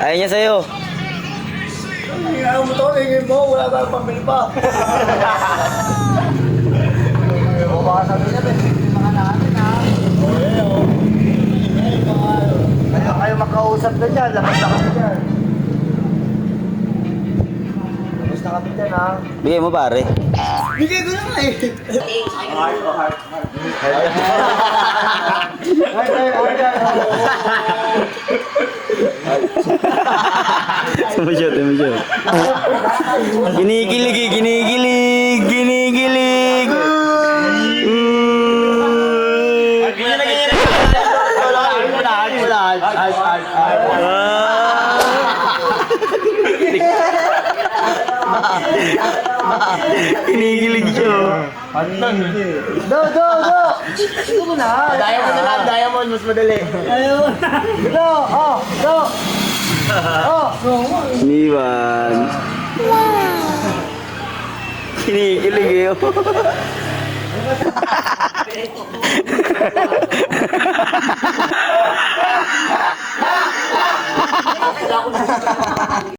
Ayaw niya sa'yo. Ayaw mo to, hingin mo, wala tayong pambili pa. O baka sabi niya, mga natin ha. Kayo makausap na dyan, lakas na kami dyan. Lakas na kami dyan ha. Bigay mo pare. Bigay ko naman eh. Heart. Tumasyot. Ginigilig eh, ginigilig. Ginigilig siya. Do! Ito mo na. Diamond, mas madali. Do! Do! Iniwan. Kinikilig eh.